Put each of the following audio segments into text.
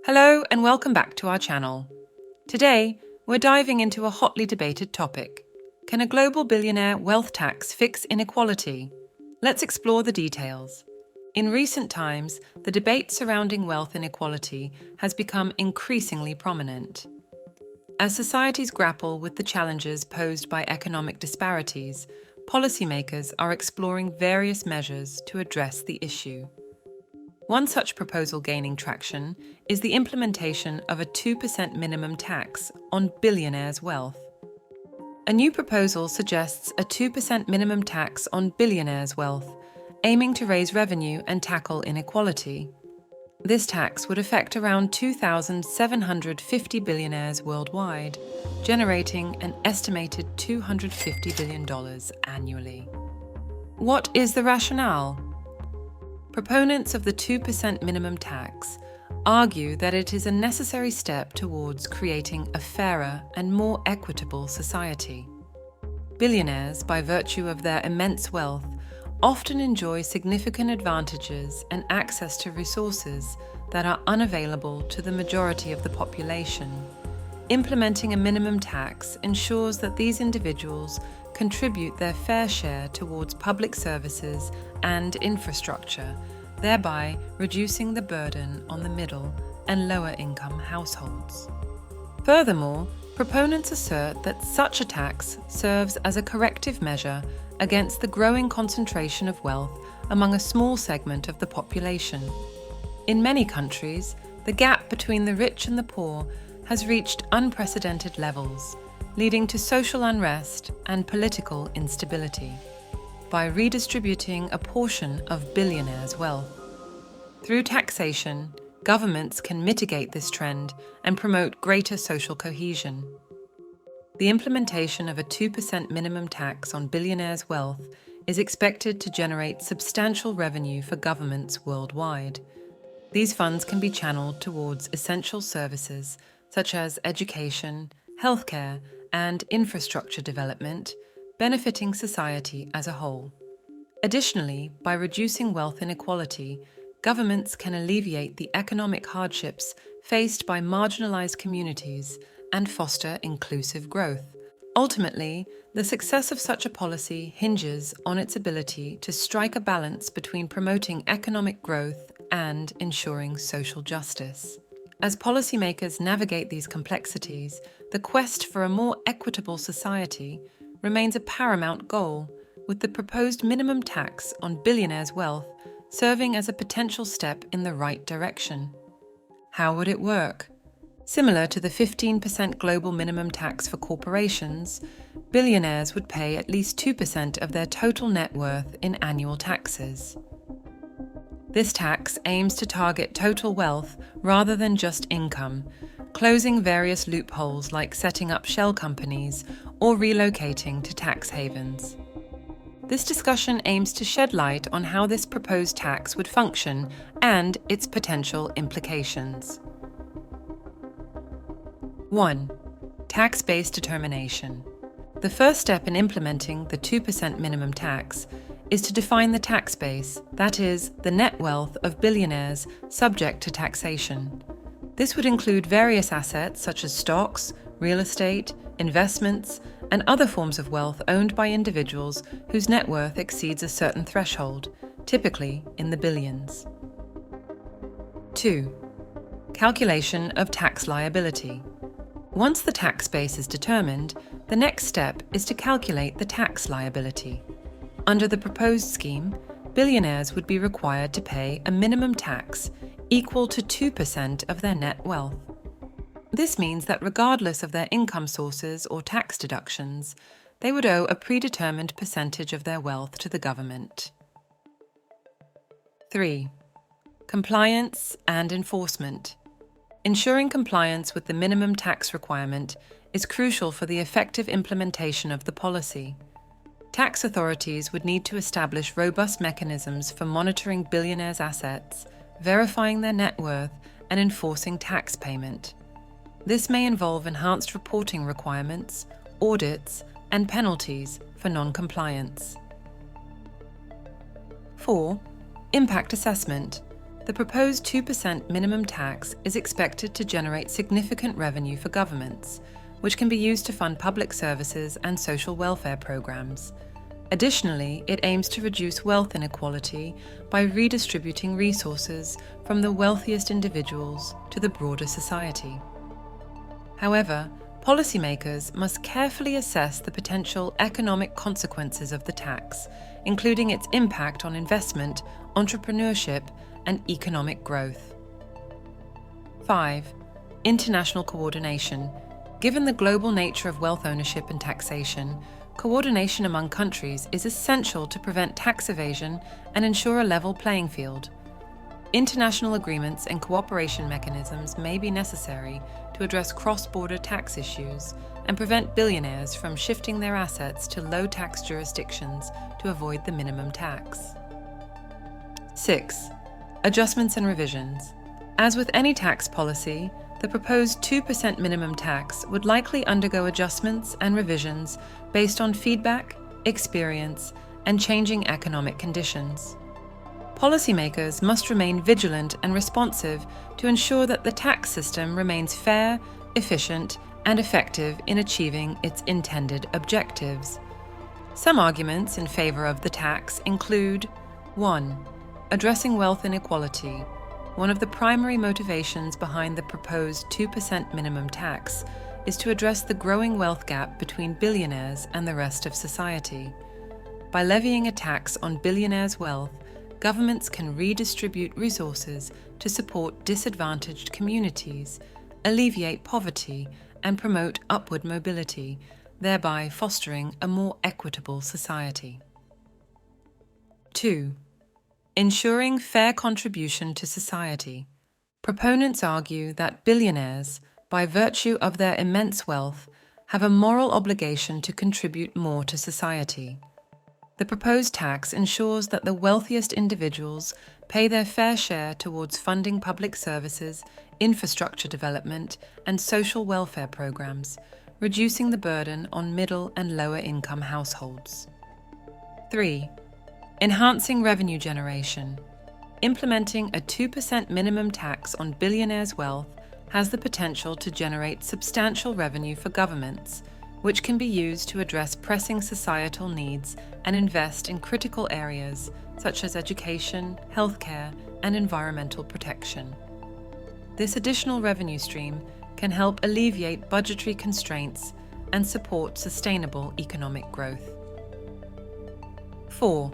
Hello and welcome back to our channel. Today, we're diving into a hotly debated topic. Can a global billionaire wealth tax fix inequality? Let's explore the details. In recent times, the debate surrounding wealth inequality has become increasingly prominent. As societies grapple with the challenges posed by economic disparities, policymakers are exploring various measures to address the issue. One such proposal gaining traction is the implementation of a 2% minimum tax on billionaires' wealth. A new proposal suggests a 2% minimum tax on billionaires' wealth, aiming to raise revenue and tackle inequality. This tax would affect around 2,750 billionaires worldwide, generating an estimated $250 billion annually. What is the rationale? Proponents of the 2% minimum tax argue that it is a necessary step towards creating a fairer and more equitable society. Billionaires, by virtue of their immense wealth, often enjoy significant advantages and access to resources that are unavailable to the majority of the population. Implementing a minimum tax ensures that these individuals contribute their fair share towards public services and infrastructure, thereby reducing the burden on the middle and lower income households. Furthermore, proponents assert that such a tax serves as a corrective measure against the growing concentration of wealth among a small segment of the population. In many countries, the gap between the rich and the poor has reached unprecedented levels, leading to social unrest and political instability, by redistributing a portion of billionaires' wealth. Through taxation, governments can mitigate this trend and promote greater social cohesion. The implementation of a 2% minimum tax on billionaires' wealth is expected to generate substantial revenue for governments worldwide. These funds can be channeled towards essential services such as education, healthcare, and infrastructure development, benefiting society as a whole. Additionally, by reducing wealth inequality, governments can alleviate the economic hardships faced by marginalized communities and foster inclusive growth. Ultimately, the success of such a policy hinges on its ability to strike a balance between promoting economic growth and ensuring social justice. As policymakers navigate these complexities, the quest for a more equitable society remains a paramount goal, with the proposed minimum tax on billionaires' wealth serving as a potential step in the right direction. How would it work? Similar to the 15% global minimum tax for corporations, billionaires would pay at least 2% of their total net worth in annual taxes. This tax aims to target total wealth rather than just income, closing various loopholes like setting up shell companies or relocating to tax havens. This discussion aims to shed light on how this proposed tax would function and its potential implications. 1. Tax-based determination. The first step in implementing the 2% minimum tax is to define the tax base, that is, the net wealth of billionaires subject to taxation. This would include various assets such as stocks, real estate, investments, and other forms of wealth owned by individuals whose net worth exceeds a certain threshold, typically in the billions. 2. Calculation of tax liability. Once the tax base is determined, the next step is to calculate the tax liability. Under the proposed scheme, billionaires would be required to pay a minimum tax equal to 2% of their net wealth. This means that regardless of their income sources or tax deductions, they would owe a predetermined percentage of their wealth to the government. 3. Compliance and enforcement. Ensuring compliance with the minimum tax requirement is crucial for the effective implementation of the policy. Tax authorities would need to establish robust mechanisms for monitoring billionaires' assets, verifying their net worth, and enforcing tax payment. This may involve enhanced reporting requirements, audits, and penalties for non-compliance. 4. Impact assessment. The proposed 2% minimum tax is expected to generate significant revenue for governments, which can be used to fund public services and social welfare programs. Additionally, it aims to reduce wealth inequality by redistributing resources from the wealthiest individuals to the broader society. However, policymakers must carefully assess the potential economic consequences of the tax, including its impact on investment, entrepreneurship, and economic growth. 5. International coordination. Given the global nature of wealth ownership and taxation, coordination among countries is essential to prevent tax evasion and ensure a level playing field. International agreements and cooperation mechanisms may be necessary to address cross-border tax issues and prevent billionaires from shifting their assets to low-tax jurisdictions to avoid the minimum tax. 6. Adjustments and revisions. As with any tax policy, the proposed 2% minimum tax would likely undergo adjustments and revisions based on feedback, experience, and changing economic conditions. Policymakers must remain vigilant and responsive to ensure that the tax system remains fair, efficient, and effective in achieving its intended objectives. Some arguments in favor of the tax include: 1. Addressing wealth inequality. One of the primary motivations behind the proposed 2% minimum tax is to address the growing wealth gap between billionaires and the rest of society. By levying a tax on billionaires' wealth, governments can redistribute resources to support disadvantaged communities, alleviate poverty, and promote upward mobility, thereby fostering a more equitable society. 2. Ensuring fair contribution to society. Proponents argue that billionaires, by virtue of their immense wealth, have a moral obligation to contribute more to society. The proposed tax ensures that the wealthiest individuals pay their fair share towards funding public services, infrastructure development, and social welfare programs, reducing the burden on middle and lower income households. 3. Enhancing revenue generation. Implementing a 2% minimum tax on billionaires' wealth has the potential to generate substantial revenue for governments, which can be used to address pressing societal needs and invest in critical areas such as education, healthcare, and environmental protection. This additional revenue stream can help alleviate budgetary constraints and support sustainable economic growth. 4.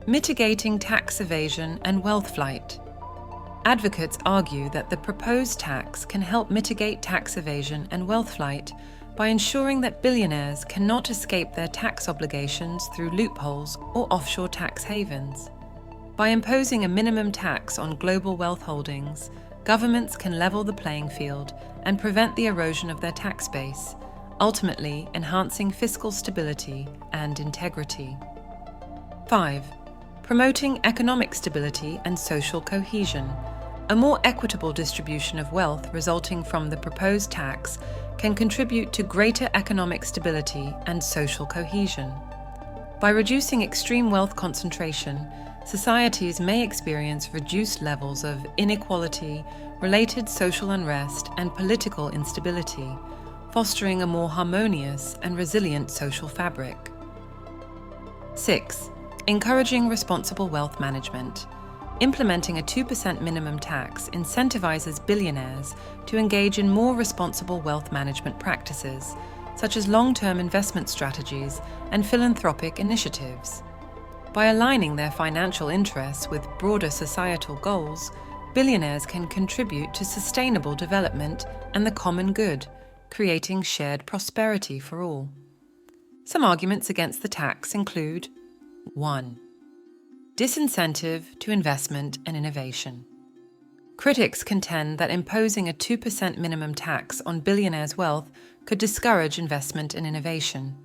Mitigating tax evasion and wealth flight. Advocates argue that the proposed tax can help mitigate tax evasion and wealth flight by ensuring that billionaires cannot escape their tax obligations through loopholes or offshore tax havens. By imposing a minimum tax on global wealth holdings, governments can level the playing field and prevent the erosion of their tax base, ultimately enhancing fiscal stability and integrity. 5. Promoting economic stability and social cohesion. A more equitable distribution of wealth resulting from the proposed tax can contribute to greater economic stability and social cohesion. By reducing extreme wealth concentration, societies may experience reduced levels of inequality, related social unrest, and political instability, fostering a more harmonious and resilient social fabric. 6. Encouraging responsible wealth management. Implementing a 2% minimum tax incentivizes billionaires to engage in more responsible wealth management practices, such as long-term investment strategies and philanthropic initiatives. By aligning their financial interests with broader societal goals, billionaires can contribute to sustainable development and the common good, creating shared prosperity for all. Some arguments against the tax include: 1. Disincentive to investment and innovation. Critics contend that imposing a 2% minimum tax on billionaires' wealth could discourage investment and innovation.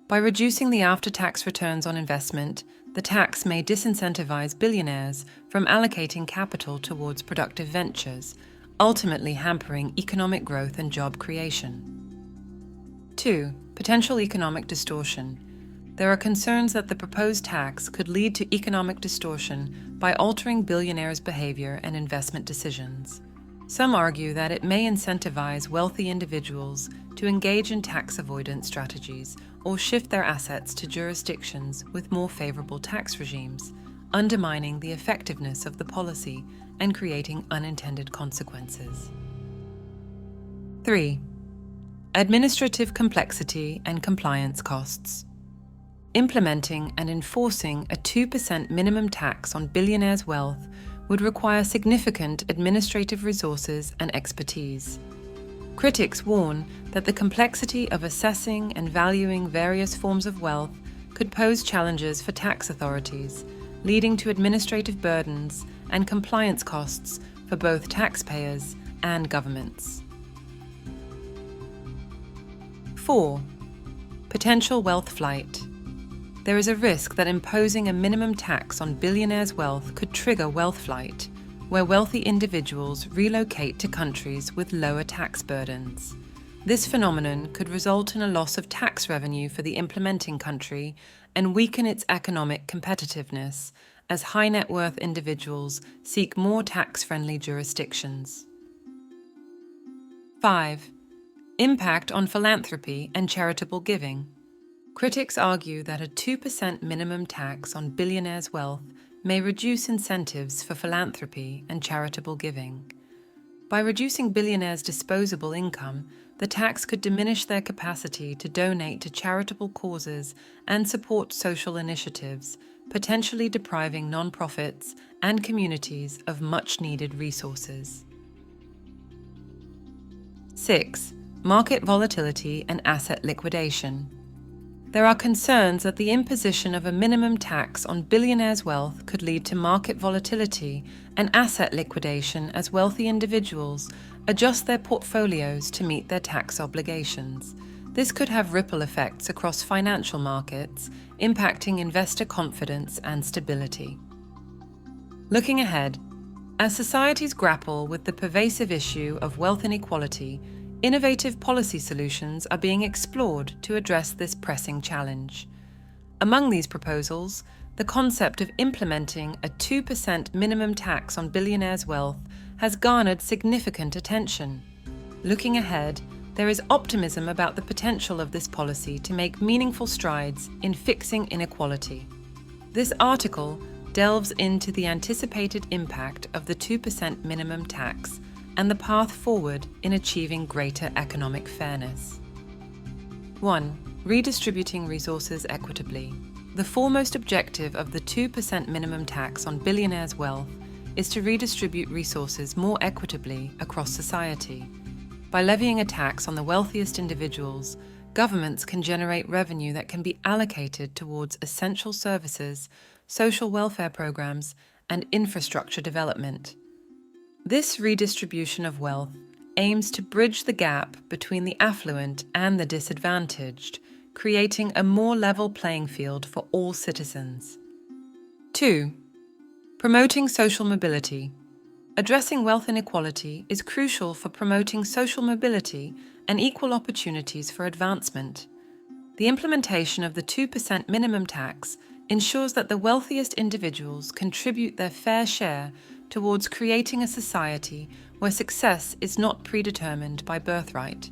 By reducing the after-tax returns on investment, the tax may disincentivize billionaires from allocating capital towards productive ventures, ultimately hampering economic growth and job creation. 2. Potential economic distortion. there are concerns that the proposed tax could lead to economic distortion by altering billionaires' behavior and investment decisions. Some argue that it may incentivize wealthy individuals to engage in tax avoidance strategies or shift their assets to jurisdictions with more favorable tax regimes, undermining the effectiveness of the policy and creating unintended consequences. 3. Administrative complexity and compliance costs. Implementing and enforcing a 2% minimum tax on billionaires' wealth would require significant administrative resources and expertise. Critics warn that the complexity of assessing and valuing various forms of wealth could pose challenges for tax authorities, leading to administrative burdens and compliance costs for both taxpayers and governments. 4. Potential wealth flight. There is a risk that imposing a minimum tax on billionaires' wealth could trigger wealth flight, where wealthy individuals relocate to countries with lower tax burdens. This phenomenon could result in a loss of tax revenue for the implementing country and weaken its economic competitiveness as high net worth individuals seek more tax-friendly jurisdictions. 5. Impact on philanthropy and charitable giving. Critics argue that a 2% minimum tax on billionaires' wealth may reduce incentives for philanthropy and charitable giving. By reducing billionaires' disposable income, the tax could diminish their capacity to donate to charitable causes and support social initiatives, potentially depriving nonprofits and communities of much-needed resources. 6. Market volatility and asset liquidation. There are concerns that the imposition of a minimum tax on billionaires' wealth could lead to market volatility and asset liquidation as wealthy individuals adjust their portfolios to meet their tax obligations. This could have ripple effects across financial markets, impacting investor confidence and stability. Looking ahead, as societies grapple with the pervasive issue of wealth inequality, innovative policy solutions are being explored to address this pressing challenge. Among these proposals, the concept of implementing a 2% minimum tax on billionaires' wealth has garnered significant attention. Looking ahead, there is optimism about the potential of this policy to make meaningful strides in fixing inequality. This article delves into the anticipated impact of the 2% minimum tax and the path forward in achieving greater economic fairness. 1. Redistributing resources equitably. The foremost objective of the 2% minimum tax on billionaires' wealth is to redistribute resources more equitably across society. By levying a tax on the wealthiest individuals, governments can generate revenue that can be allocated towards essential services, social welfare programs, and infrastructure development. This redistribution of wealth aims to bridge the gap between the affluent and the disadvantaged, creating a more level playing field for all citizens. 2. Promoting social mobility. Addressing wealth inequality is crucial for promoting social mobility and equal opportunities for advancement. The implementation of the 2% minimum tax ensures that the wealthiest individuals contribute their fair share towards creating a society where success is not predetermined by birthright.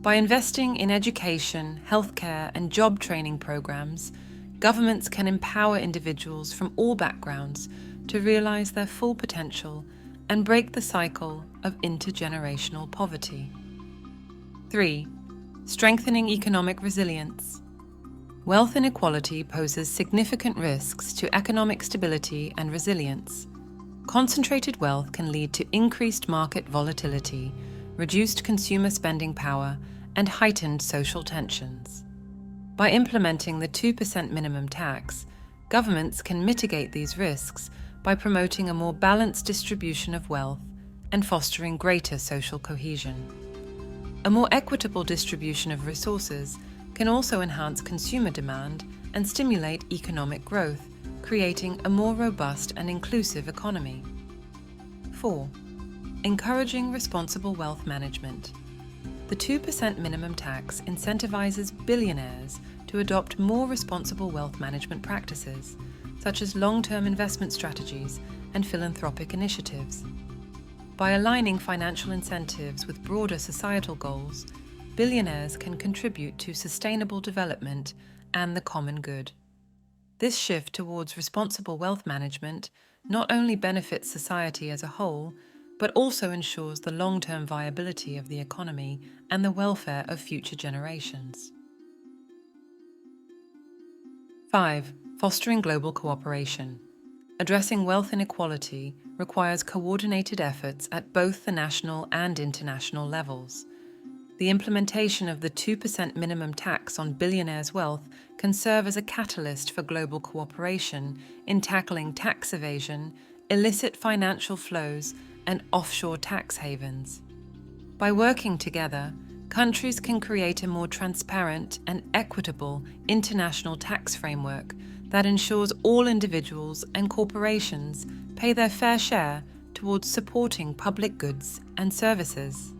By investing in education, healthcare, and job training programs, governments can empower individuals from all backgrounds to realize their full potential and break the cycle of intergenerational poverty. 3. Strengthening economic resilience. Wealth inequality poses significant risks to economic stability and resilience. Concentrated wealth can lead to increased market volatility, reduced consumer spending power, and heightened social tensions. By implementing the 2% minimum tax, governments can mitigate these risks by promoting a more balanced distribution of wealth and fostering greater social cohesion. A more equitable distribution of resources can also enhance consumer demand and stimulate economic growth, creating a more robust and inclusive economy. 4. Encouraging responsible wealth management. The 2% minimum tax incentivizes billionaires to to adopt more responsible wealth management practices, such as long-term investment strategies and philanthropic initiatives. By aligning financial incentives with broader societal goals, billionaires can contribute to sustainable development and the common good. This shift towards responsible wealth management not only benefits society as a whole, but also ensures the long-term viability of the economy and the welfare of future generations. 5. Fostering global cooperation. Addressing wealth inequality requires coordinated efforts at both the national and international levels. The implementation of the 2% minimum tax on billionaires' wealth can serve as a catalyst for global cooperation in tackling tax evasion, illicit financial flows, and offshore tax havens. By working together, countries can create a more transparent and equitable international tax framework that ensures all individuals and corporations pay their fair share towards supporting public goods and services.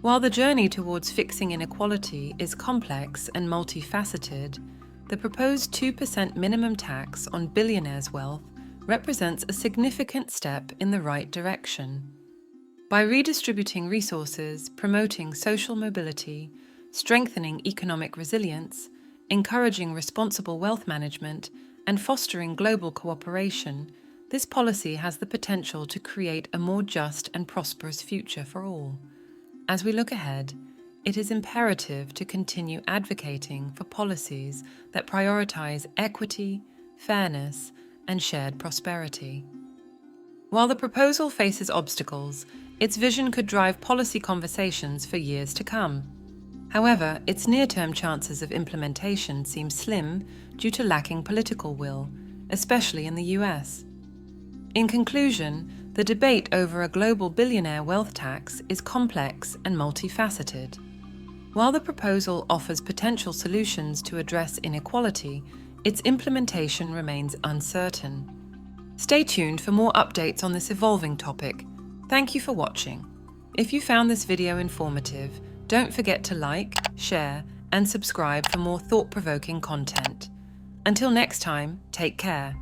While the journey towards fixing inequality is complex and multifaceted, the proposed 2% minimum tax on billionaires' wealth represents a significant step in the right direction. By redistributing resources, promoting social mobility, strengthening economic resilience, encouraging responsible wealth management, and fostering global cooperation, this policy has the potential to create a more just and prosperous future for all. As we look ahead, it is imperative to continue advocating for policies that prioritize equity, fairness, and shared prosperity. While the proposal faces obstacles, its vision could drive policy conversations for years to come. However, its near-term chances of implementation seem slim due to lacking political will, especially in the US. In conclusion, the debate over a global billionaire wealth tax is complex and multifaceted. While the proposal offers potential solutions to address inequality, its implementation remains uncertain. Stay tuned for more updates on this evolving topic. Thank you for watching. If you found this video informative, don't forget to like, share, and subscribe for more thought-provoking content. Until next time, take care.